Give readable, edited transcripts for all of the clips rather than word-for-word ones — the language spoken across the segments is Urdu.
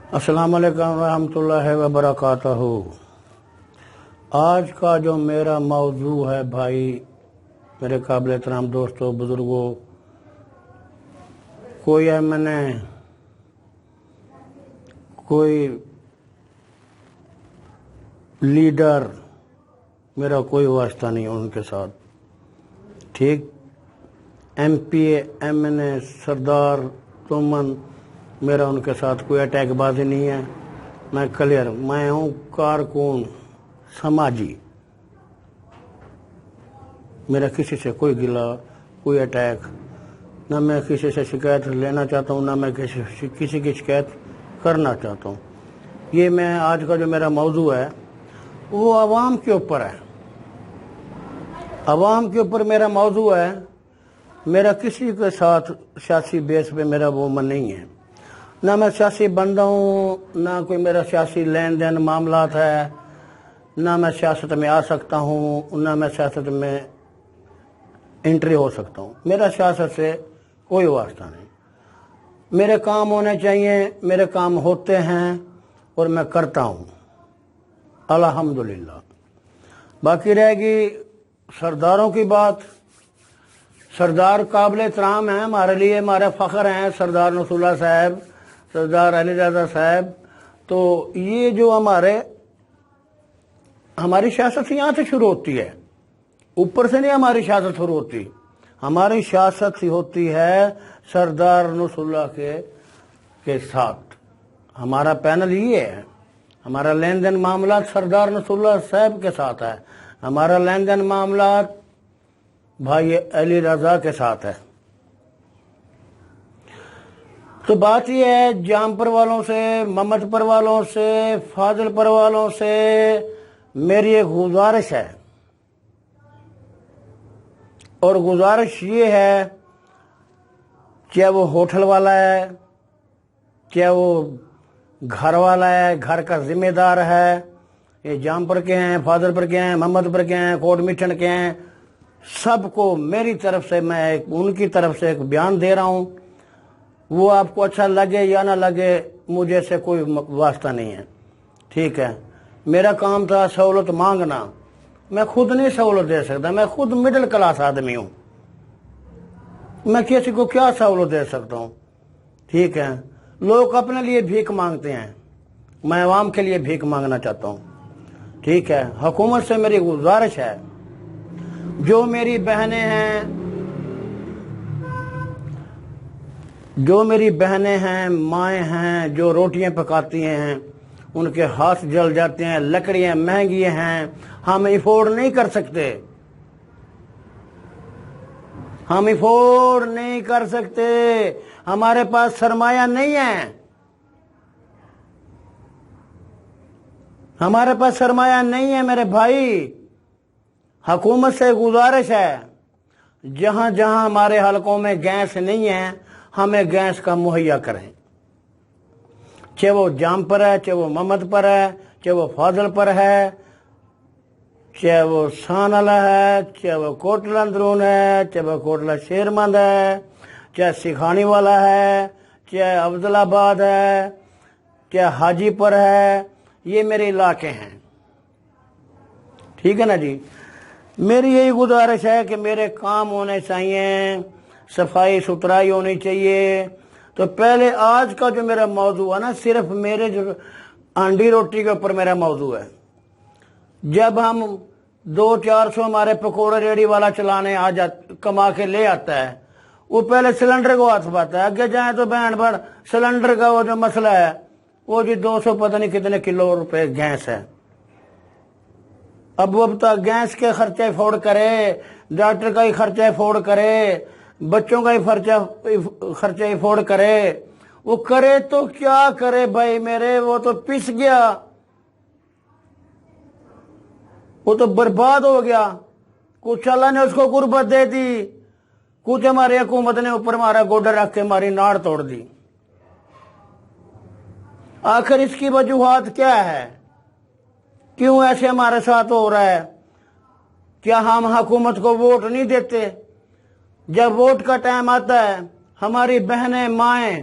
السلام علیکم ورحمۃ وبرکاتہ۔ آج کا جو میرا موضوع ہے بھائی، میرے قابل احترام دوستوں، بزرگوں، کوئی کوئی لیڈر، میرا کوئی واسطہ نہیں ان کے ساتھ، ٹھیک؟ ایم پی اے، ایم این اے، سردار تومن، میرا ان کے ساتھ کوئی اٹیک بازی نہیں ہے۔ میں کلیئر، میں ہوں کارکن سماجی، میرا کسی سے کوئی گلا، کوئی اٹیک، نہ میں کسی سے شکایت لینا چاہتا ہوں، نہ میں کسی کی شکایت کرنا چاہتا ہوں۔ یہ میں آج کا جو میرا موضوع ہے وہ عوام کے اوپر ہے، عوام کے اوپر میرا موضوع ہے۔ میرا کسی کے ساتھ سیاسی بیس پہ میرا وہ من نہیں ہے، نہ میں سیاسی بندہ ہوں، نہ کوئی میرا سیاسی لین دین معاملات ہے، نہ میں سیاست میں آ سکتا ہوں، نہ میں سیاست میں انٹری ہو سکتا ہوں۔ میرا سیاست سے کوئی واسطہ نہیں۔ میرے کام ہونے چاہیے، میرے کام ہوتے ہیں اور میں کرتا ہوں الحمدللہ۔ باقی رہے گی سرداروں کی بات، سردار قابل احترام ہیں ہمارے لیے، ہمارے فخر ہیں، سردار نصر اللہ صاحب، سردار علی رضا صاحب۔ تو یہ جو ہماری سیاست یہاں سے شروع ہوتی ہے، اوپر سے نہیں ہماری سیاست شروع ہوتی۔ ہماری سیاست ہوتی ہے سردار نصر اللہ کے ساتھ۔ ہمارا پینل یہ ہے، ہمارا لین دین معاملات سردار نصر اللہ صاحب کے ساتھ ہے، ہمارا لین دین معاملات بھائی علی رضا کے ساتھ ہے۔ تو بات یہ ہے، جامپر والوں سے، محمد پر والوں سے، فاضل پر والوں سے میری ایک گزارش ہے، اور گزارش یہ ہے، چاہے وہ ہوٹل والا ہے، چاہے وہ گھر والا ہے، گھر کا ذمہ دار ہے، یہ جامپر کے ہیں، فاضل پر کے ہیں، محمد پر کے ہیں، کوٹ میٹھن کے ہیں، سب کو میری طرف سے میں ان کی طرف سے ایک بیان دے رہا ہوں۔ وہ آپ کو اچھا لگے یا نہ لگے، مجھے سے کوئی واسطہ نہیں ہے، ٹھیک ہے؟ میرا کام تھا سہولت مانگنا، میں خود نہیں سہولت دے سکتا، میں خود مڈل کلاس آدمی ہوں، میں کسی کو کیا سہولت دے سکتا ہوں، ٹھیک ہے؟ لوگ اپنے لیے بھیک مانگتے ہیں، میں عوام کے لیے بھیک مانگنا چاہتا ہوں، ٹھیک ہے؟ حکومت سے میری گزارش ہے، جو میری بہنیں ہیں، مائیں ہیں، جو روٹیاں پکاتی ہیں، ان کے ہاتھ جل جاتے ہیں، لکڑیاں مہنگی ہیں، ہم افورڈ نہیں کر سکتے، ہم افورڈ نہیں کر سکتے، ہمارے پاس سرمایہ نہیں ہے، ہمارے پاس سرمایہ نہیں ہے میرے بھائی۔ حکومت سے گزارش ہے، جہاں جہاں ہمارے حلقوں میں گیس نہیں ہے، ہمیں گیس کا مہیا کریں، چاہے وہ جام پر ہے، چاہے وہ محمد پر ہے، چاہے وہ فاضل پر ہے، چاہے وہ سانلہ ہے، چاہے وہ کوٹلہ اندرون ہے، چاہے وہ کوٹلہ شیرمند ہے، چاہے سکھانی والا ہے، چاہے افضل آباد ہے، چاہے حاجی پر ہے، یہ میرے علاقے ہیں، ٹھیک ہے نا جی؟ میری یہی گزارش ہے کہ میرے کام ہونے چاہیے، صفائی ستھرائی ہونی چاہیے۔ تو پہلے آج کا جو میرا موضوع ہے نا، صرف میرے جو انڈی روٹی کے اوپر میرا موضوع ہے۔ جب ہم 200-400 ہمارے پکوڑے ریڑھی والا چلانے کما کے لے آتا ہے، وہ پہلے سلنڈر کو ہاتھ پاتا ہے، آگے جائیں تو بہن بڑھ سلنڈر کا وہ جو مسئلہ ہے، وہ جی 200 پتہ نہیں کتنے کلو روپے گیس ہے۔ اب وہ تک گیس کے خرچے افورڈ کرے، ڈاکٹر کا ہی خرچہ افورڈ کرے، بچوں کا ہی خرچہ افورڈ کرے، وہ کرے تو کیا کرے بھائی میرے؟ وہ تو پس گیا، وہ تو برباد ہو گیا۔ کچھ اللہ نے اس کو غربت دے دی، کچھ ہماری حکومت نے اوپر ہمارا گوڈر رکھ کے ہماری ناڑ توڑ دی۔ آخر اس کی وجوہات کیا ہے؟ کیوں ایسے ہمارے ساتھ ہو رہا ہے؟ کیا ہم حکومت کو ووٹ نہیں دیتے؟ جب ووٹ کا ٹائم آتا ہے، ہماری بہنیں، مائیں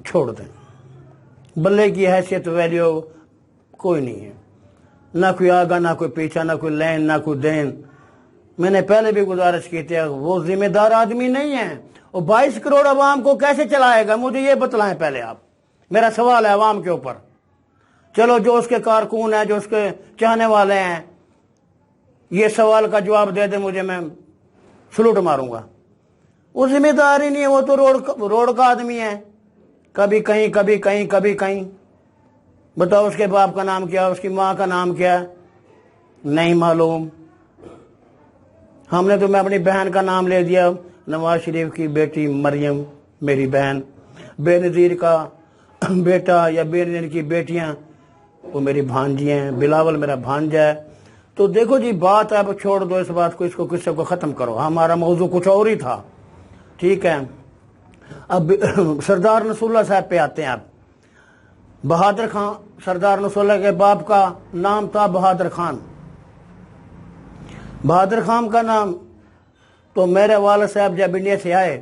چھوڑ دیں. بلے کی حیثیت ویلیو کوئی نہیں ہے، نہ کوئی آگا نہ کوئی پیچھا، نہ کوئی لین نہ کوئی دین. میں نے پہلے بھی گزارش کی تھی، وہ ذمہ دار آدمی نہیں ہے. وہ 22 کروڑ عوام کو کیسے چلائے گا؟ مجھے یہ بتلائیں پہلے آپ. میرا سوال ہے عوام کے اوپر. چلو جو اس کے کارکن ہیں، جو اس کے چاہنے والے ہیں، یہ سوال کا جواب دے دیں مجھے، میں سلوٹ ماروں گا. وہ ذمہ دار ہی نہیں ہے، وہ تو روڈ کا آدمی ہے. کبھی کہیں کبھی کہیں کبھی کہیں. بتاؤ اس کے باپ کا نام کیا، اس کی ماں کا نام کیا؟ نہیں معلوم. ہم نے تو میں اپنی بہن کا نام لے دیا، نواز شریف کی بیٹی مریم میری بہن، بے نظیر کا بیٹا یا بے نظیر کی بیٹیاں وہ میری بھانجی ہیں، بلاول میرا بھانجا ہے. تو دیکھو جی بات اب چھوڑ دو اس بات کو، اس کو قصے کو ختم کرو. ہمارا موضوع کچھ اور ہی تھا. ٹھیک ہے، اب سردار نصر اللہ صاحب پہ آتے ہیں. اب بہادر خان، سردار نصر اللہ کے باپ کا نام تھا بہادر خان. بہادر خان کا نام تو میرے والد صاحب جب انڈیا سے آئے،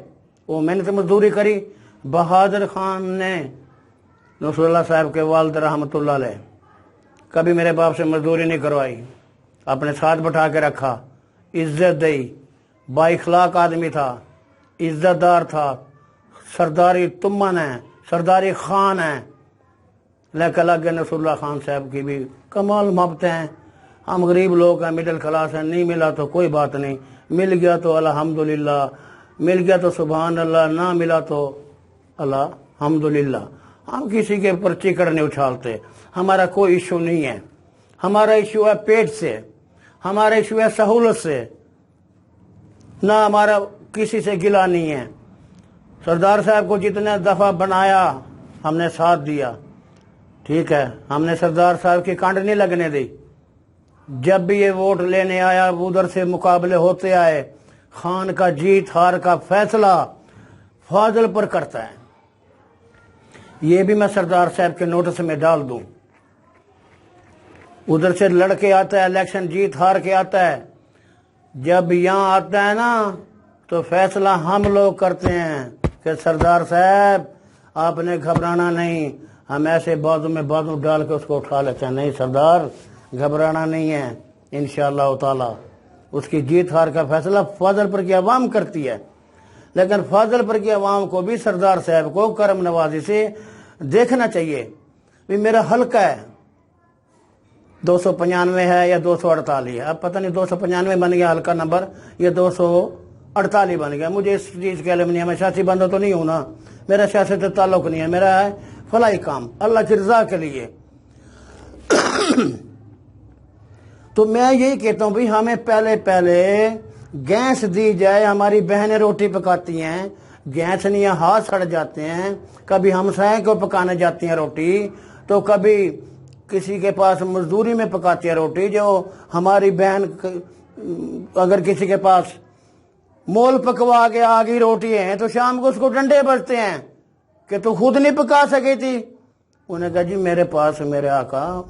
وہ میں نے مزدوری کری. بہادر خان نے نصر اللہ صاحب کے والد رحمۃ اللہ علیہ کبھی میرے باپ سے مزدوری نہیں کروائی، اپنے ساتھ بٹھا کے رکھا، عزت دی. با اخلاق آدمی تھا، عزت دار تھا، سرداری تمن ہے، سرداری خان ہے. لیکن لگے نصر اللہ خان صاحب کی بھی کمال محبتیں ہیں. ہم غریب لوگ ہیں، مڈل کلاس ہیں، نہیں ملا تو کوئی بات نہیں، مل گیا تو الحمدللہ، مل گیا تو سبحان اللہ، نہ ملا تو الحمدللہ. ہم کسی کے اوپر چکر نہیں اچھالتے. ہمارا کوئی ایشو نہیں ہے. ہمارا ایشو ہے پیٹ سے، ہمارا ایشو ہے سہولت سے، نہ ہمارا کسی سے گلا نہیں ہے. سردار صاحب کو جتنے دفعہ بنایا ہم نے ساتھ دیا. ٹھیک ہے، ہم نے سردار صاحب کی کانڈ نہیں لگنے دی. جب بھی یہ ووٹ لینے آیا، ادھر سے مقابلے ہوتے آئے، خان کا جیت ہار کا فیصلہ فاضل پر کرتا ہے. یہ بھی میں سردار صاحب کے نوٹس میں ڈال دوں. ادھر سے لڑ کے آتا ہے، الیکشن جیت ہار کے آتا ہے. جب یہاں آتا ہے نا تو فیصلہ ہم لوگ کرتے ہیں کہ سردار صاحب آپ نے گھبرانا نہیں. ہم ایسے بازو میں بازو ڈال کے اس کو اٹھا لیتے ہیں. نہیں سردار، گھبرانا نہیں ہے، انشاءاللہ تعالی. اس کی جیت ہار کا فیصلہ فاضل پر کی عوام کرتی ہے. لیکن فاضل پر کی عوام کو بھی سردار صاحب کو کرم نوازی سے دیکھنا چاہیے. بھی میرا حلقہ ہے 295 ہے یا 248 ہے. اب پتہ نہیں 295 بن گیا حلقہ نمبر یا 248 بن گیا. مجھے اس چیز کا علم نہیں ہے، میں سیاسی بندہ تو نہیں ہوں نا، میرا سیاست سے تعلق نہیں ہے. میرا ہے فلاحی کام اللہ کی رضا کے لیے. تو میں یہی کہتا ہوں بھی ہمیں پہلے گیس دی جائے. ہماری بہنیں روٹی پکاتی ہیں، گیس نہیں ہے، ہاتھ سڑ جاتے ہیں. کبھی ہمسائے کو پکانے جاتی ہیں روٹی، تو کبھی کسی کے پاس مزدوری میں پکاتی ہے روٹی. جو ہماری بہن اگر کسی کے پاس مول پکوا کے آگی روٹی ہیں تو شام کو اس کو ڈنڈے بجتے ہیں کہ تو خود نہیں پکا سکی تھی. انہیں کہا جی میرے پاس میرے آقا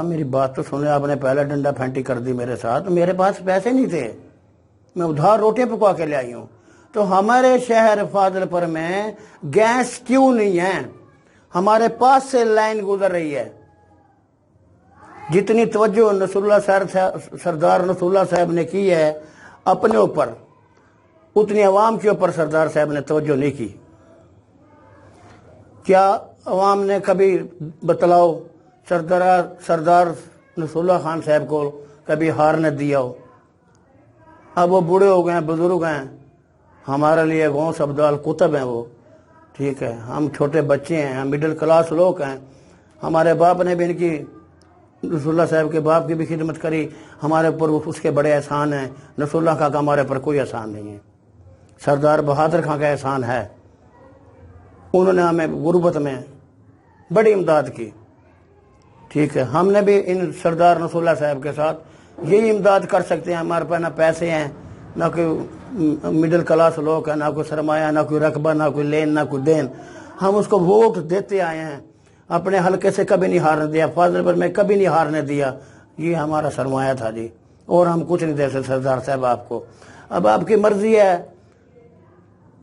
میری بات تو سنے، آپ نے پہلے ڈنڈا پھینٹی کر دی میرے ساتھ. میرے پاس پیسے نہیں تھے، میں ادھار روٹیاں پکوا کے لے آئی ہوں. تو ہمارے شہر فاضل پر میں گیس کیوں نہیں ہے؟ ہمارے پاس سے لائن گزر رہی ہے. جتنی توجہ سردار نصر اللہ صاحب نے کی ہے اپنے اوپر، اتنی عوام کے اوپر سردار صاحب نے توجہ نہیں کی. کیا عوام نے کبھی بتلاؤ سردار نصر اللہ خان صاحب کو کبھی ہار نہ دیا ہو؟ اب وہ بوڑھے ہو گئے ہیں، بزرگ ہیں، ہمارے لیے غوث ابدال قطب ہیں وہ. ٹھیک ہے، ہم چھوٹے بچے ہیں، ہم مڈل کلاس لوگ ہیں. ہمارے باپ نے بھی ان کی، نصر اللہ صاحب کے باپ کی بھی خدمت کری. ہمارے اوپر اس کے بڑے احسان ہیں. نصر اللہ کا ہمارے اوپر کوئی احسان نہیں ہے. سردار بہادر خان کا احسان ہے. انہوں نے ہمیں غربت میں بڑی امداد کی. ٹھیک ہے، ہم نے بھی ان سردار نصر اللہ صاحب کے ساتھ یہی امداد کر سکتے ہیں. ہمارے پاس نہ پیسے ہیں، نہ کوئی مڈل کلاس لوگ ہیں، نہ کوئی سرمایہ، نہ کوئی رقبہ، نہ کوئی لین، نہ کوئی دین. ہم اس کو ووٹ دیتے آئے ہیں. اپنے حلقے سے کبھی نہیں ہارنے دیا، فاضل پر میں کبھی نہیں ہارنے دیا. یہ ہمارا سرمایہ تھا جی، اور ہم کچھ نہیں دے سکتے سردار صاحب آپ کو. اب آپ کی مرضی ہے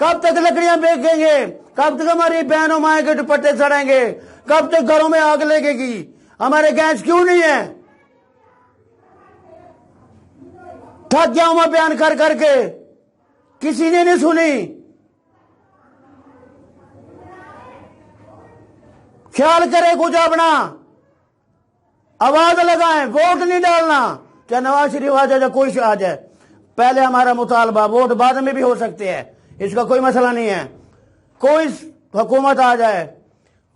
کب تک لکڑیاں بیچیں گے؟ کب تک ہماری بہنوں مائیں کے دوپٹے سڑیں گے؟ کب تک گھروں میں آگ لگے گی؟ ہمارے گیس کیوں نہیں ہے؟ تھک گیا ہوں میں بیان کر کر کے، کسی نے نہیں سنی۔ خیال کرے کچھ اپنا، آواز لگائیں، ووٹ نہیں ڈالنا، چاہے نواز شریف آ جائے یا کوئی آ جائے۔ پہلے ہمارا مطالبہ، ووٹ بعد میں بھی ہو سکتے ہیں، اس کا کوئی مسئلہ نہیں ہے۔ کوئی حکومت آ جائے،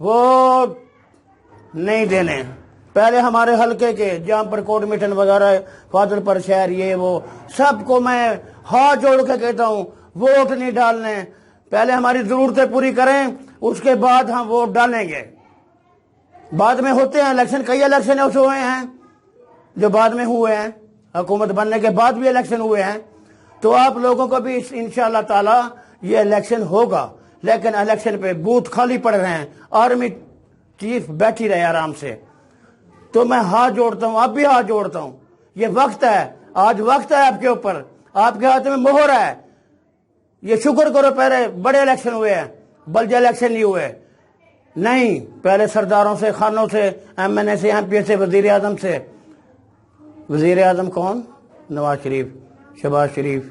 ووٹ نہیں دینے۔ پہلے ہمارے حلقے کے جہاں پر کوٹ میٹن وغیرہ، فاضل پر شہر، یہ وہ، سب کو میں ہاتھ جوڑ کے کہتا ہوں ووٹ نہیں ڈالنے۔ پہلے ہماری ضرورتیں پوری کریں، اس کے بعد ہم ووٹ ڈالیں گے۔ بعد میں ہوتے ہیں الیکشن، کئی الیکشن ایسے ہوئے ہیں جو بعد میں ہوئے ہیں، حکومت بننے کے بعد بھی الیکشن ہوئے ہیں۔ تو آپ لوگوں کو بھی انشاءاللہ تعالی یہ الیکشن ہوگا، لیکن الیکشن پہ بوتھ خالی پڑ رہے ہیں، آرمی چیف بیٹھی رہے آرام سے۔ تو میں ہاتھ جوڑتا ہوں، اب بھی ہاتھ جوڑتا ہوں، یہ وقت ہے، آج وقت ہے آپ کے اوپر، آپ کے ہاتھ میں مہر ہے۔ یہ شکر کرو پہلے بڑے الیکشن ہوئے ہیں، بلجہ الیکشن نہیں ہوئے، نہیں، پہلے سرداروں سے، خانوں سے، ایم این اے سے، ایم پی سے، وزیر اعظم سے۔ وزیر اعظم کون؟ نواز شریف، شہباز شریف،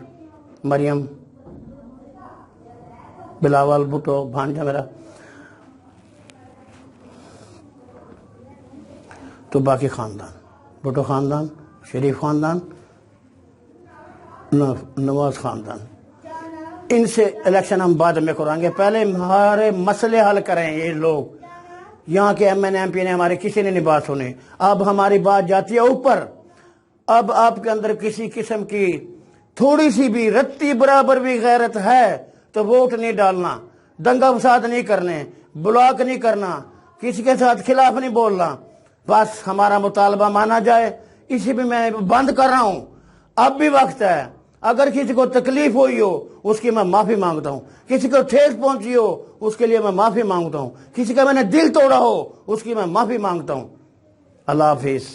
مریم، بلاول بھٹو بھانجا میرا، تو باقی خاندان، بھٹو خاندان، شریف خاندان، نواز خاندان، ان سے الیکشن ہم بعد میں کریں گے۔ پہلے ہمارے مسئلے حل کریں یہ لوگ، یہاں کے ایم این ایم پی نے ہمارے کسی نے نہیں بات سنی، اب ہماری بات جاتی ہے اوپر۔ اب آپ کے اندر کسی قسم کی تھوڑی سی بھی رتی برابر بھی غیرت ہے تو ووٹ نہیں ڈالنا، دنگا فساد نہیں کرنے، بلاک نہیں کرنا، کسی کے ساتھ خلاف نہیں بولنا، بس ہمارا مطالبہ مانا جائے۔ اسی بھی میں بند کر رہا ہوں، اب بھی وقت ہے۔ اگر کسی کو تکلیف ہوئی ہو اس کی میں معافی مانگتا ہوں، کسی کو ٹھیس پہنچی ہو اس کے لیے میں معافی مانگتا ہوں، کسی کا میں نے دل توڑا ہو اس کی میں معافی مانگتا ہوں۔ اللہ حافظ۔